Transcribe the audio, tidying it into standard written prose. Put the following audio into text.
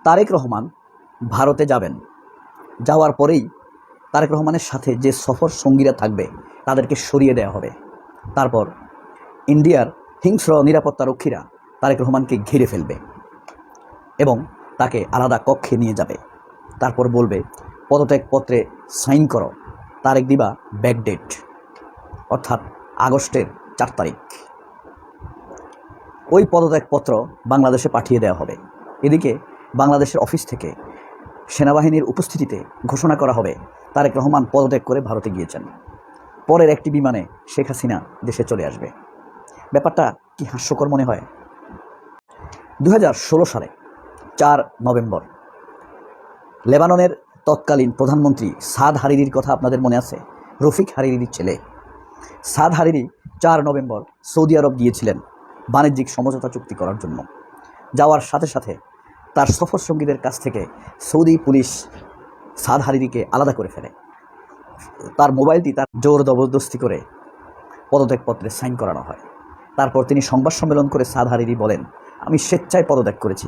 তারেক রহমান ভারতে যাবেন। যাওয়ার পরেই তারেক রহমানের সাথে যে সফর সঙ্গীরা থাকবে তাদেরকে সরিয়ে দেওয়া হবে। তারপর ইন্ডিয়ার হিংস্র নিরাপত্তারক্ষীরা তারেক রহমানকে ঘিরে ফেলবে এবং তাকে আলাদা কক্ষে নিয়ে যাবে। তারপর বলবে, পদত্যাগপত্রে সাইন করো, তারেক দিবা ব্যাকডেট, অর্থাৎ আগস্টের 4 তারিখ। ওই পদত্যাগপত্র বাংলাদেশে পাঠিয়ে দেওয়া হবে। এদিকে বাংলাদেশের অফিস থেকে সেনাবাহিনীর উপস্থিতিতে ঘোষণা করা হবে তারেক রহমান পদত্যাগ করে ভারতে গিয়েছেন। পরের একটি বিমানে শেখ হাসিনা দেশে চলে আসবে। ব্যাপারটা কি হাস্যকর মনে হয়? 2016 সালে 4 নভেম্বর লেবাননের তৎকালীন প্রধানমন্ত্রী সাদ হারিরির কথা আপনাদের মনে আছে? রফিক হারিরির ছেলে সাদ হারিরি 4 নভেম্বর সৌদি আরব গিয়েছিলেন বাণিজ্যিক সমঝোতা চুক্তি করার জন্য। যাওয়ার সাথে সাথে তার সফর সঙ্গীদের কাছ থেকে সৌদি পুলিশ সাদ হারিরিকে আলাদা করে ফেলে। তার মোবাইলটি তার জোর জবরদস্তি করে পদত্যাগপত্রে সাইন করানো হয়। তারপর তিনি সংবাদ সম্মেলন করে সাদ হারিরি বলেন, আমি স্বেচ্ছায় পদত্যাগ করেছি।